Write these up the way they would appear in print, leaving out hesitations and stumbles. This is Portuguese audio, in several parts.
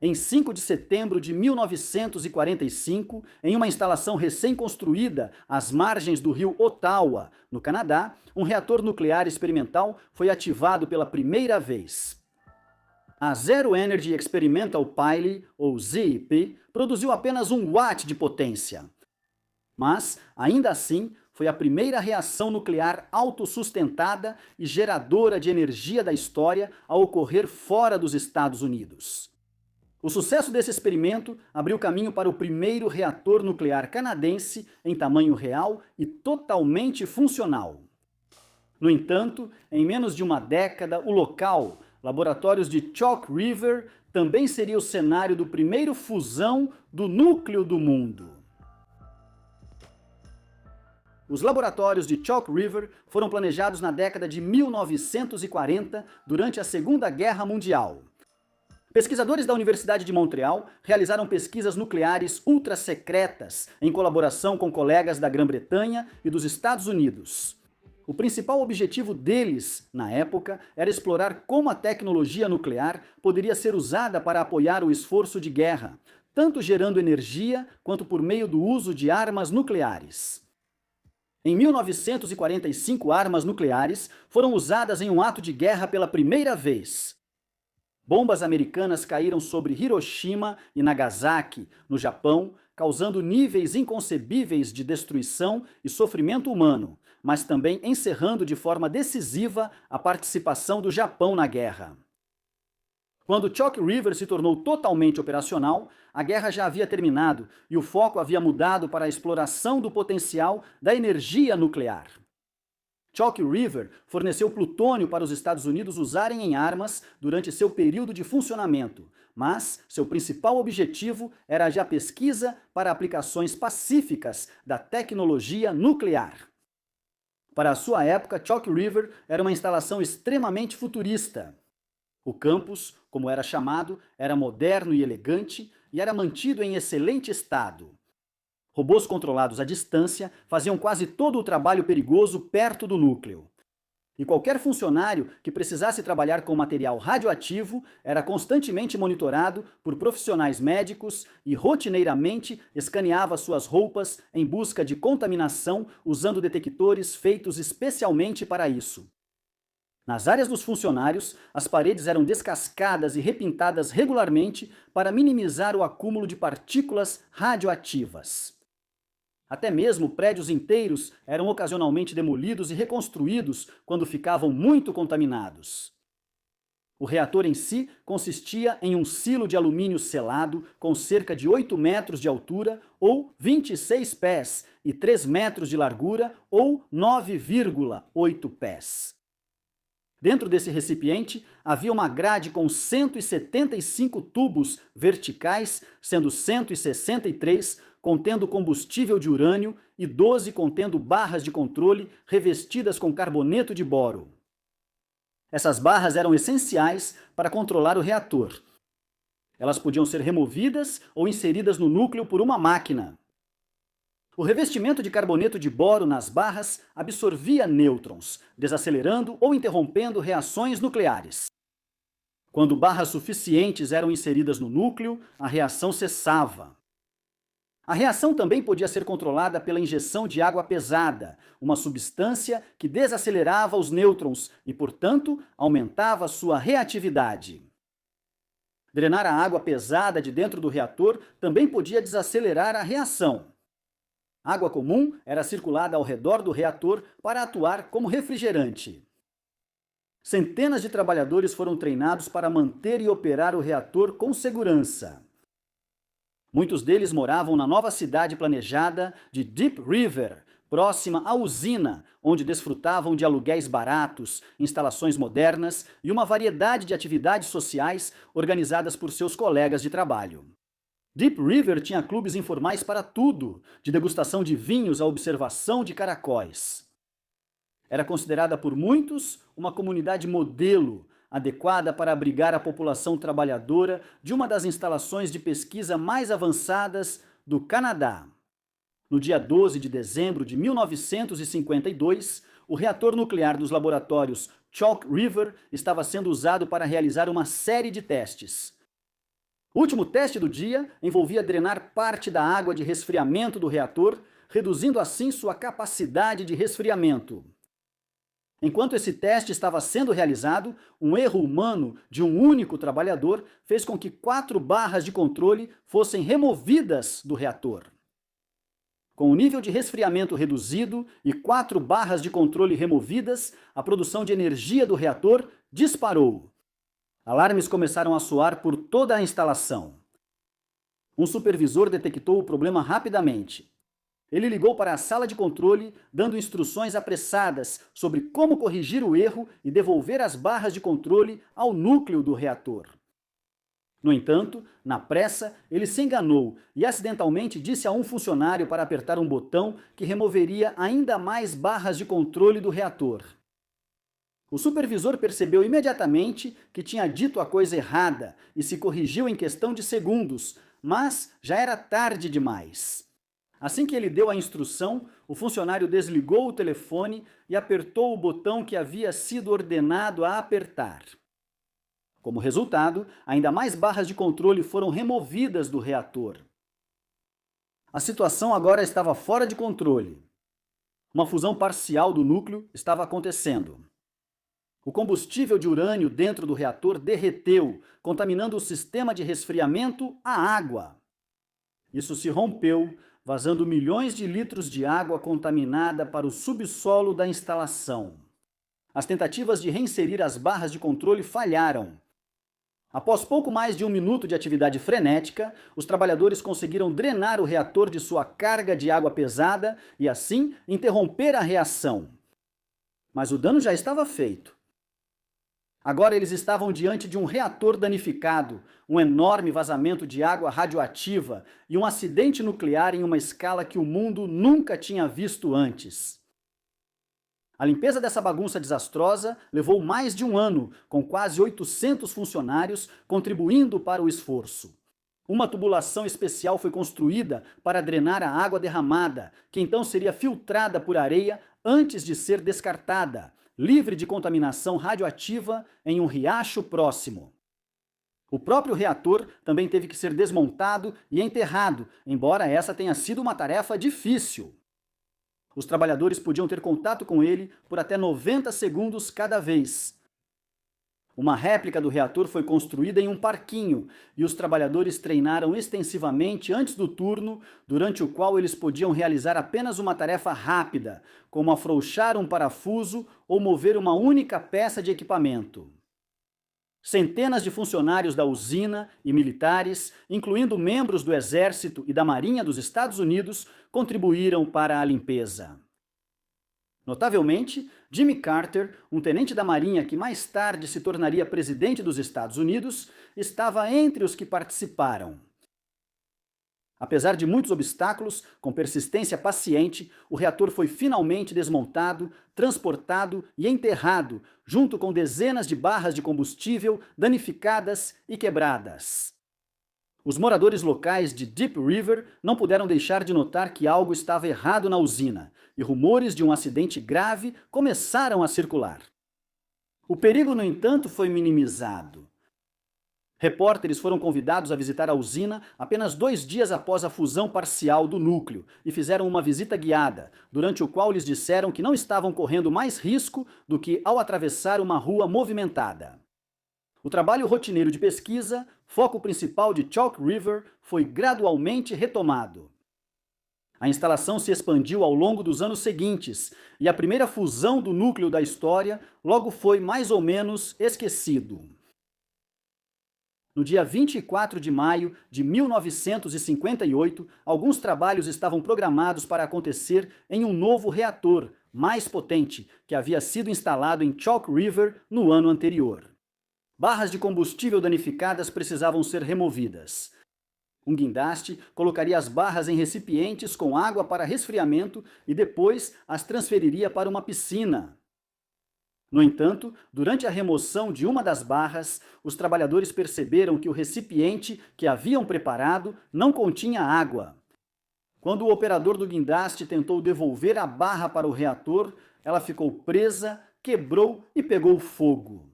Em 5 de setembro de 1945, em uma instalação recém-construída às margens do rio Ottawa, no Canadá, um reator nuclear experimental foi ativado pela primeira vez. A Zero Energy Experimental Pile, ou ZEP, produziu apenas 1 watt de potência. Mas, ainda assim, foi a primeira reação nuclear autossustentada e geradora de energia da história a ocorrer fora dos Estados Unidos. O sucesso desse experimento abriu caminho para o primeiro reator nuclear canadense em tamanho real e totalmente funcional. No entanto, em menos de uma década, o local, laboratórios de Chalk River, também seria o cenário do primeiro fusão do núcleo do mundo. Os laboratórios de Chalk River foram planejados na década de 1940, durante a Segunda Guerra Mundial. Pesquisadores da Universidade de Montreal realizaram pesquisas nucleares ultra-secretas em colaboração com colegas da Grã-Bretanha e dos Estados Unidos. O principal objetivo deles, na época, era explorar como a tecnologia nuclear poderia ser usada para apoiar o esforço de guerra, tanto gerando energia quanto por meio do uso de armas nucleares. Em 1945, armas nucleares foram usadas em um ato de guerra pela primeira vez. Bombas americanas caíram sobre Hiroshima e Nagasaki, no Japão, causando níveis inconcebíveis de destruição e sofrimento humano, mas também encerrando de forma decisiva a participação do Japão na guerra. Quando Chalk River se tornou totalmente operacional, a guerra já havia terminado e o foco havia mudado para a exploração do potencial da energia nuclear. Chalk River forneceu plutônio para os Estados Unidos usarem em armas durante seu período de funcionamento, mas seu principal objetivo era já a pesquisa para aplicações pacíficas da tecnologia nuclear. Para a sua época, Chalk River era uma instalação extremamente futurista. O campus, como era chamado, era moderno e elegante e era mantido em excelente estado. Robôs controlados à distância faziam quase todo o trabalho perigoso perto do núcleo. E qualquer funcionário que precisasse trabalhar com material radioativo era constantemente monitorado por profissionais médicos e rotineiramente escaneava suas roupas em busca de contaminação usando detectores feitos especialmente para isso. Nas áreas dos funcionários, as paredes eram descascadas e repintadas regularmente para minimizar o acúmulo de partículas radioativas. Até mesmo prédios inteiros eram ocasionalmente demolidos e reconstruídos quando ficavam muito contaminados. O reator em si consistia em um silo de alumínio selado com cerca de 8 metros de altura ou 26 pés e 3 metros de largura ou 9,8 pés. Dentro desse recipiente havia uma grade com 175 tubos verticais, sendo 163 contendo combustível de urânio e 12 contendo barras de controle revestidas com carboneto de boro. Essas barras eram essenciais para controlar o reator. Elas podiam ser removidas ou inseridas no núcleo por uma máquina. O revestimento de carboneto de boro nas barras absorvia nêutrons, desacelerando ou interrompendo reações nucleares. Quando barras suficientes eram inseridas no núcleo, a reação cessava. A reação também podia ser controlada pela injeção de água pesada, uma substância que desacelerava os nêutrons e, portanto, aumentava sua reatividade. Drenar a água pesada de dentro do reator também podia desacelerar a reação. Água comum era circulada ao redor do reator para atuar como refrigerante. Centenas de trabalhadores foram treinados para manter e operar o reator com segurança. Muitos deles moravam na nova cidade planejada de Deep River, próxima à usina, onde desfrutavam de aluguéis baratos, instalações modernas e uma variedade de atividades sociais organizadas por seus colegas de trabalho. Deep River tinha clubes informais para tudo, de degustação de vinhos à observação de caracóis. Era considerada por muitos uma comunidade modelo, adequada para abrigar a população trabalhadora de uma das instalações de pesquisa mais avançadas do Canadá. No dia 12 de dezembro de 1952, o reator nuclear dos laboratórios Chalk River estava sendo usado para realizar uma série de testes. O último teste do dia envolvia drenar parte da água de resfriamento do reator, reduzindo assim sua capacidade de resfriamento. Enquanto esse teste estava sendo realizado, um erro humano de um único trabalhador fez com que 4 barras de controle fossem removidas do reator. Com o nível de resfriamento reduzido e 4 barras de controle removidas, a produção de energia do reator disparou. Alarmes começaram a soar por toda a instalação. Um supervisor detectou o problema rapidamente. Ele ligou para a sala de controle, dando instruções apressadas sobre como corrigir o erro e devolver as barras de controle ao núcleo do reator. No entanto, na pressa, ele se enganou e acidentalmente disse a um funcionário para apertar um botão que removeria ainda mais barras de controle do reator. O supervisor percebeu imediatamente que tinha dito a coisa errada e se corrigiu em questão de segundos, mas já era tarde demais. Assim que ele deu a instrução, o funcionário desligou o telefone e apertou o botão que havia sido ordenado a apertar. Como resultado, ainda mais barras de controle foram removidas do reator. A situação agora estava fora de controle. Uma fusão parcial do núcleo estava acontecendo. O combustível de urânio dentro do reator derreteu, contaminando o sistema de resfriamento à água. Isso se rompeu, vazando milhões de litros de água contaminada para o subsolo da instalação. As tentativas de reinserir as barras de controle falharam. Após pouco mais de 1 minuto de atividade frenética, os trabalhadores conseguiram drenar o reator de sua carga de água pesada e, assim, interromper a reação. Mas o dano já estava feito. Agora eles estavam diante de um reator danificado, um enorme vazamento de água radioativa e um acidente nuclear em uma escala que o mundo nunca tinha visto antes. A limpeza dessa bagunça desastrosa levou mais de 1 ano, com quase 800 funcionários contribuindo para o esforço. Uma tubulação especial foi construída para drenar a água derramada, que então seria filtrada por areia antes de ser descartada, livre de contaminação radioativa em um riacho próximo. O próprio reator também teve que ser desmontado e enterrado, embora essa tenha sido uma tarefa difícil. Os trabalhadores podiam ter contato com ele por até 90 segundos cada vez. Uma réplica do reator foi construída em um parquinho e os trabalhadores treinaram extensivamente antes do turno, durante o qual eles podiam realizar apenas uma tarefa rápida, como afrouxar um parafuso ou mover uma única peça de equipamento. Centenas de funcionários da usina e militares, incluindo membros do Exército e da Marinha dos Estados Unidos, contribuíram para a limpeza. Notavelmente, Jimmy Carter, um tenente da Marinha que mais tarde se tornaria presidente dos Estados Unidos, estava entre os que participaram. Apesar de muitos obstáculos, com persistência paciente, o reator foi finalmente desmontado, transportado e enterrado, junto com dezenas de barras de combustível danificadas e quebradas. Os moradores locais de Deep River não puderam deixar de notar que algo estava errado na usina, e rumores de um acidente grave começaram a circular. O perigo, no entanto, foi minimizado. Repórteres foram convidados a visitar a usina apenas 2 dias após a fusão parcial do núcleo e fizeram uma visita guiada, durante o qual lhes disseram que não estavam correndo mais risco do que ao atravessar uma rua movimentada. O trabalho rotineiro de pesquisa, foco principal de Chalk River, foi gradualmente retomado. A instalação se expandiu ao longo dos anos seguintes e a primeira fusão do núcleo da história logo foi mais ou menos esquecido. No dia 24 de maio de 1958, alguns trabalhos estavam programados para acontecer em um novo reator, mais potente, que havia sido instalado em Chalk River no ano anterior. Barras de combustível danificadas precisavam ser removidas. Um guindaste colocaria as barras em recipientes com água para resfriamento e depois as transferiria para uma piscina. No entanto, durante a remoção de uma das barras, os trabalhadores perceberam que o recipiente que haviam preparado não continha água. Quando o operador do guindaste tentou devolver a barra para o reator, ela ficou presa, quebrou e pegou fogo.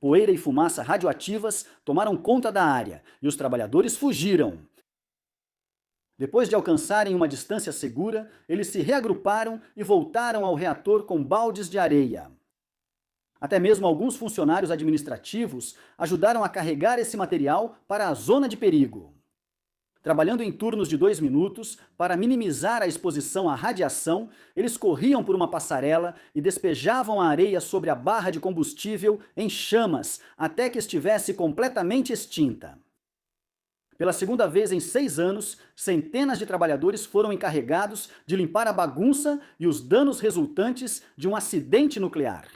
Poeira e fumaça radioativas tomaram conta da área e os trabalhadores fugiram. Depois de alcançarem uma distância segura, eles se reagruparam e voltaram ao reator com baldes de areia. Até mesmo alguns funcionários administrativos ajudaram a carregar esse material para a zona de perigo. Trabalhando em turnos de 2 minutos, para minimizar a exposição à radiação, eles corriam por uma passarela e despejavam a areia sobre a barra de combustível em chamas até que estivesse completamente extinta. Pela segunda vez em 6 anos, centenas de trabalhadores foram encarregados de limpar a bagunça e os danos resultantes de um acidente nuclear.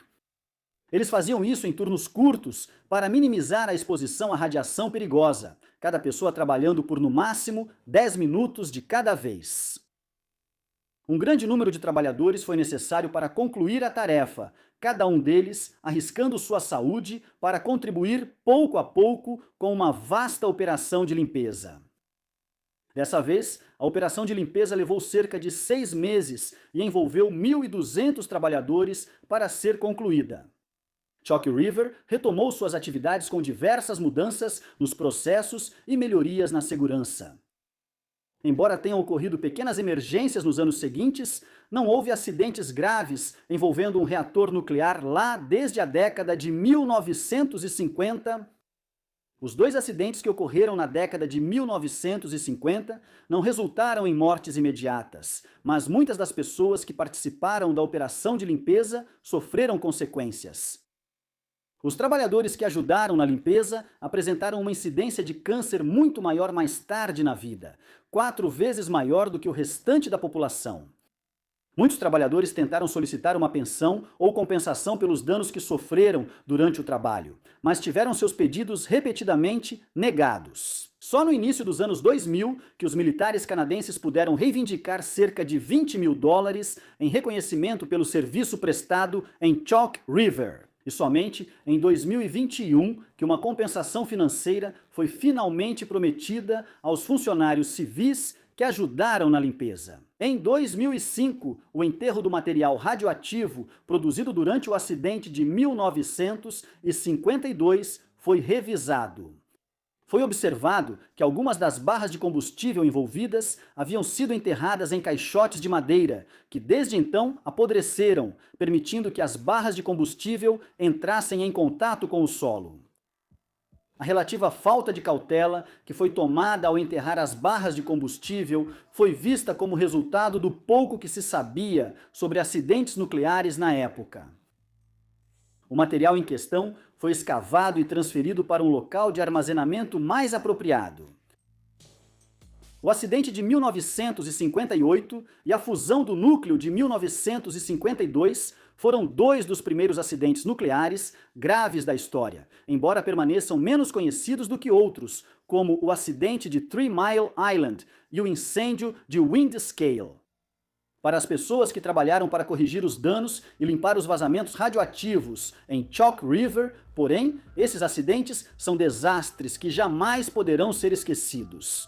Eles faziam isso em turnos curtos para minimizar a exposição à radiação perigosa, cada pessoa trabalhando por no máximo 10 minutos de cada vez. Um grande número de trabalhadores foi necessário para concluir a tarefa, cada um deles arriscando sua saúde para contribuir pouco a pouco com uma vasta operação de limpeza. Dessa vez, a operação de limpeza levou cerca de 6 meses e envolveu 1.200 trabalhadores para ser concluída. Chalk River retomou suas atividades com diversas mudanças nos processos e melhorias na segurança. Embora tenham ocorrido pequenas emergências nos anos seguintes, não houve acidentes graves envolvendo um reator nuclear lá desde a década de 1950. Os 2 acidentes que ocorreram na década de 1950 não resultaram em mortes imediatas, mas muitas das pessoas que participaram da operação de limpeza sofreram consequências. Os trabalhadores que ajudaram na limpeza apresentaram uma incidência de câncer muito maior mais tarde na vida, 4 vezes maior do que o restante da população. Muitos trabalhadores tentaram solicitar uma pensão ou compensação pelos danos que sofreram durante o trabalho, mas tiveram seus pedidos repetidamente negados. Só no início dos anos 2000 que os militares canadenses puderam reivindicar cerca de $20 mil em reconhecimento pelo serviço prestado em Chalk River. E somente em 2021 que uma compensação financeira foi finalmente prometida aos funcionários civis que ajudaram na limpeza. Em 2005, o enterro do material radioativo produzido durante o acidente de 1952 foi revisado. Foi observado que algumas das barras de combustível envolvidas haviam sido enterradas em caixotes de madeira, que desde então apodreceram, permitindo que as barras de combustível entrassem em contato com o solo. A relativa falta de cautela que foi tomada ao enterrar as barras de combustível foi vista como resultado do pouco que se sabia sobre acidentes nucleares na época. O material em questão foi escavado e transferido para um local de armazenamento mais apropriado. O acidente de 1958 e a fusão do núcleo de 1952 foram 2 dos primeiros acidentes nucleares graves da história, embora permaneçam menos conhecidos do que outros, como o acidente de 3 Mile Island e o incêndio de Windscale. Para as pessoas que trabalharam para corrigir os danos e limpar os vazamentos radioativos em Chalk River, porém, esses acidentes são desastres que jamais poderão ser esquecidos.